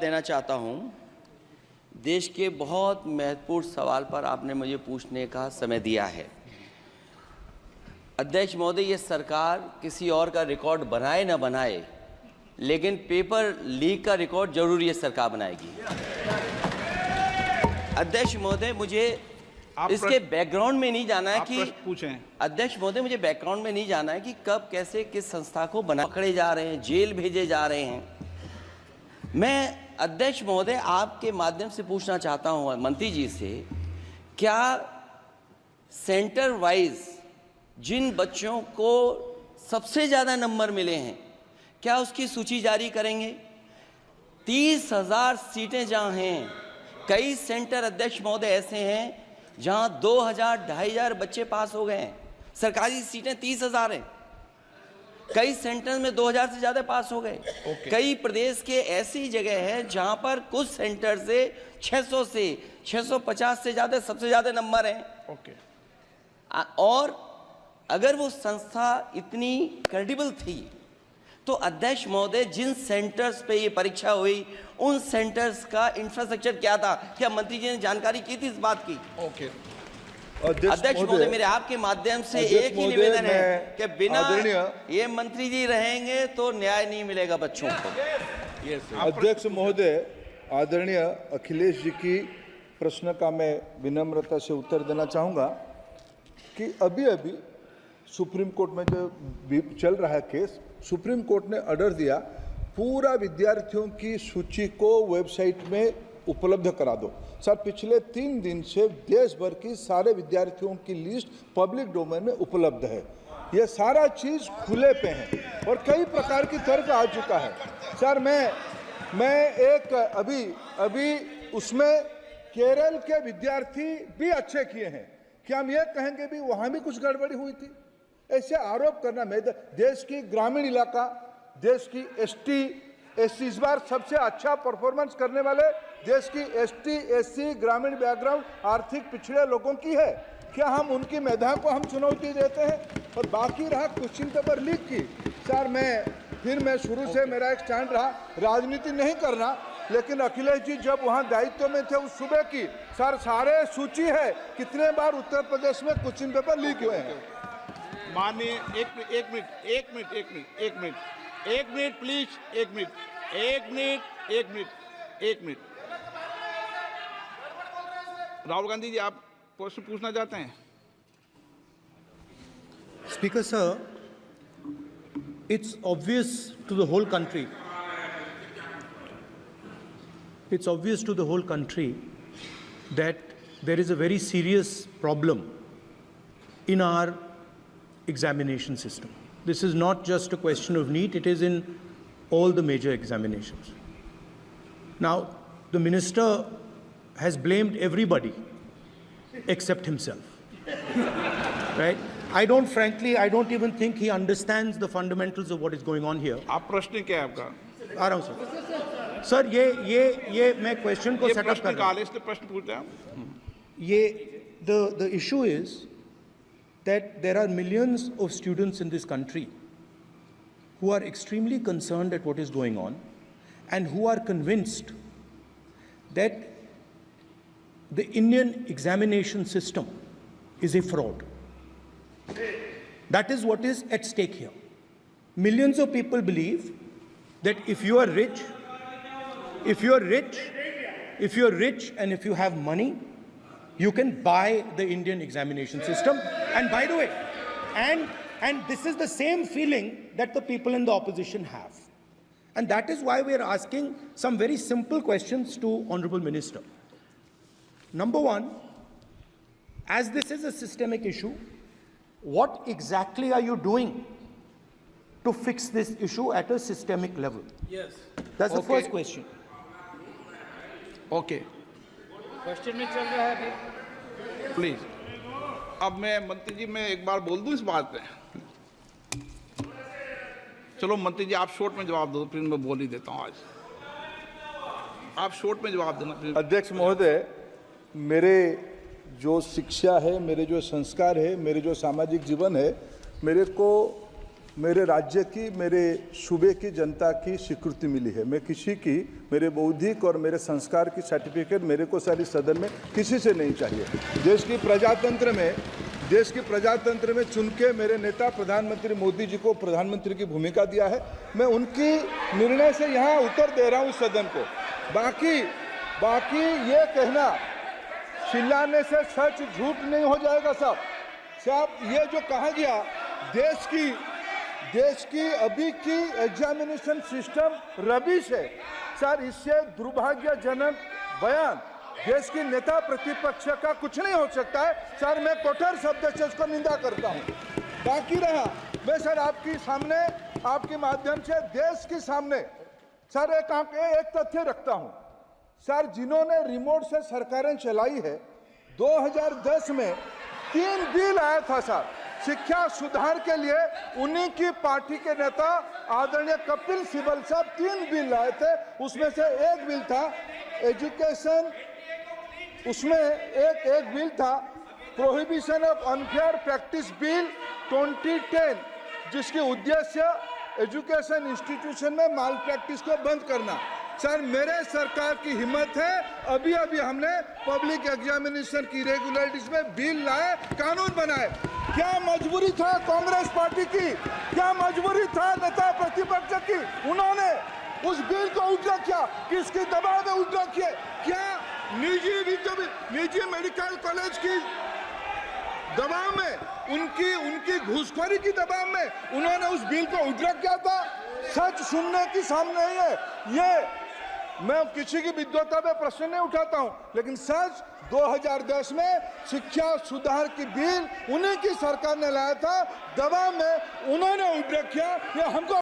देना चाहता हूं। देश के बहुत महत्वपूर्ण सवाल पर आपने मुझे पूछने का समय दिया है। अध्यक्ष महोदय, ये सरकार किसी और का रिकॉर्ड बनाए न बनाए, लेकिन पेपर लीक का रिकॉर्ड जरूर ये सरकार बनाएगी। अध्यक्ष महोदय, मुझे इसके बैकग्राउंड में नहीं जाना है कि पूछें। अध्यक्ष महोदय, मुझे बैकग्राउंड में नहीं जाना है कि कब कैसे किस संस्था को पकड़े जा रहे हैं, जेल भेजे जा रहे हैं। मैं अध्यक्ष महोदय आपके माध्यम से पूछना चाहता हूं मंत्री जी से, क्या सेंटर वाइज जिन बच्चों को सबसे ज़्यादा नंबर मिले हैं, क्या उसकी सूची जारी करेंगे? 30,000 सीटें जहां हैं, कई सेंटर अध्यक्ष महोदय ऐसे हैं जहां 2,000-2,500 बच्चे पास हो गए हैं। सरकारी सीटें 30,000 हैं, कई सेंटर में 2,000 से ज़्यादा पास हो गए। कई प्रदेश के ऐसी जगह है जहां पर कुछ सेंटर से 600 से 650 से ज़्यादा सबसे ज़्यादा नंबर हैं। और अगर वो संस्था इतनी क्रेडिबल थी तो अध्यक्ष महोदय जिन सेंटर्स पे ये परीक्षा हुई उन सेंटर्स का इंफ्रास्ट्रक्चर क्या था? क्या मंत्री जी ने जानकारी की थी इस बात की? अध्यक्ष महोदय, मेरे आपके माध्यम से एक ही निवेदन है कि बिना ये मंत्री जी रहेंगे तो न्याय नहीं मिलेगा बच्चों को। अध्यक्ष महोदय, आदरणीय अखिलेश जी की प्रश्न का मैं विनम्रता से उत्तर देना चाहूँगा कि अभी अभी सुप्रीम कोर्ट में जो चल रहा है केस, सुप्रीम कोर्ट ने ऑर्डर दिया पूरा विद्यार्थियों की सूची को वेबसाइट में उपलब्ध करा दो। सर, पिछले 3 दिन से देश भर की सारे विद्यार्थियों की लिस्ट पब्लिक डोमेन में उपलब्ध है। ये सारा चीज़ खुले पे है और कई प्रकार की तर्क आ चुका है। सर, मैं एक अभी उसमें केरल के विद्यार्थी भी अच्छे किए हैं, क्या हम ये कहेंगे भी वहाँ भी कुछ गड़बड़ी हुई थी? ऐसे आरोप करना, मैं देश की ग्रामीण इलाका, देश की एसटी एससी इस बार सबसे अच्छा परफॉर्मेंस करने वाले देश की एसटी एससी ग्रामीण बैकग्राउंड आर्थिक पिछड़े लोगों की है। क्या हम उनकी मेधा को हम चुनौती देते हैं? और बाकी रहा क्वेश्चन पेपर लीक की, सर मैं शुरू से मेरा एक स्टैंड रहा, राजनीति नहीं करना, लेकिन अखिलेश जी जब वहाँ दायित्व में थे उस सूबे की, सर सारे सूची है कितने बार उत्तर प्रदेश में क्वेश्चन पेपर लीक हुए हैं। माननीय एक मिनट प्लीज, एक मिनट। राहुल गांधी जी, आप प्रश्न पूछना चाहते हैं? Speaker sir, it's obvious to the whole country. It's obvious to the whole country that there is a very serious problem in our examination system. This is not just a question of NEET, it is in all the major examinations. Now, the minister has blamed everybody except himself, right? I don't even think he understands the fundamentals of what is going on here. आप प्रश्न क्या है आपका? आ रहा हूँ sir. Sir, ये मैं question को सेटअप कर रहा हूँ। प्रश्न पूछ रहे हैं। ये the issue is that there are millions of students in this country who are extremely concerned at what is going on and who are convinced that the Indian examination system is a fraud. That is what is at stake here. Millions of people believe that if you are rich and if you have money, you can buy the Indian examination system. And by the way, and this is the same feeling that the people in the opposition have. And that is why we are asking some very simple questions to Honorable Minister. Number one, as this is a systemic issue, what exactly are you doing to fix this issue at a systemic level? Yes. That's the first question. Okay. Question में चल रहा है अभी। Please. अब मैं मंत्री जी, मैं एक बार बोल दूं इस बात पे? चलो मंत्री जी, आप शॉर्ट में जवाब दो, फिर मैं बोल ही देता हूं। आज आप शॉर्ट में जवाब देना प्लीज। अध्यक्ष महोदय, मेरे जो शिक्षा है, मेरे जो संस्कार है, मेरे जो सामाजिक जीवन है, मेरे को मेरे राज्य की, मेरे सूबे की जनता की स्वीकृति मिली है। मैं किसी की, मेरे बौद्धिक और मेरे संस्कार की सर्टिफिकेट मेरे को सारी सदन में किसी से नहीं चाहिए। देश की प्रजातंत्र में चुन के मेरे नेता प्रधानमंत्री मोदी जी को प्रधानमंत्री की भूमिका दिया है। मैं उनकी निर्णय से यहाँ उत्तर दे रहा हूँ सदन को। बाकी ये कहना चिल्लाने से सच झूठ नहीं हो जाएगा साहब। ये जो कहा गया देश की अभी की एग्जामिनेशन सिस्टम रबिश है सर, इससे दुर्भाग्यजनक बयान देश की नेता प्रतिपक्ष का कुछ नहीं हो सकता है सर। मैं कठोर शब्द से उसको निंदा करता हूँ। बाकी रहा, मैं सर आपके सामने, आपके माध्यम से देश के सामने सर एक तथ्य रखता हूँ सर। जिन्होंने रिमोट से सरकारें चलाई है, 2010 में 3 बिल आया था सर शिक्षा सुधार के लिए। उन्हीं की पार्टी के नेता आदरणीय कपिल सिब्बल साहब 3 बिल लाए थे। उसमें से एक बिल था एजुकेशन, उसमें एक बिल था prohibition of unfair practice bill 2010, जिसकी उद्देश्य एजुकेशन इंस्टीट्यूशन में माल प्रैक्टिस को बंद करना। सर मेरे सरकार की हिम्मत है, अभी हमने पब्लिक एग्जामिनेशन की रेगुलरिटीज में बिल लाए, कानून बनाए। क्या मजबूरी था कांग्रेस पार्टी की, क्या मजबूरी था नेता प्रतिपक्ष की? उन्होंने उस बिल को उल्टा किया, किसके दबाव में उल्टा किया? क्या निजी मेडिकल कॉलेज की दबाव में, उनकी घूसखोरी की दबाव में उन्होंने उस बिल को उल्टा किया था? सच सुनने की सामने ही है। ये मैं किसी की विद्वता पे प्रश्न नहीं उठाता हूं, लेकिन सच 2010 में शिक्षा सुधार की बिल उन्हीं की सरकार ने लाया था, दबाव में उन्होंने उल्टा किया। ये हमको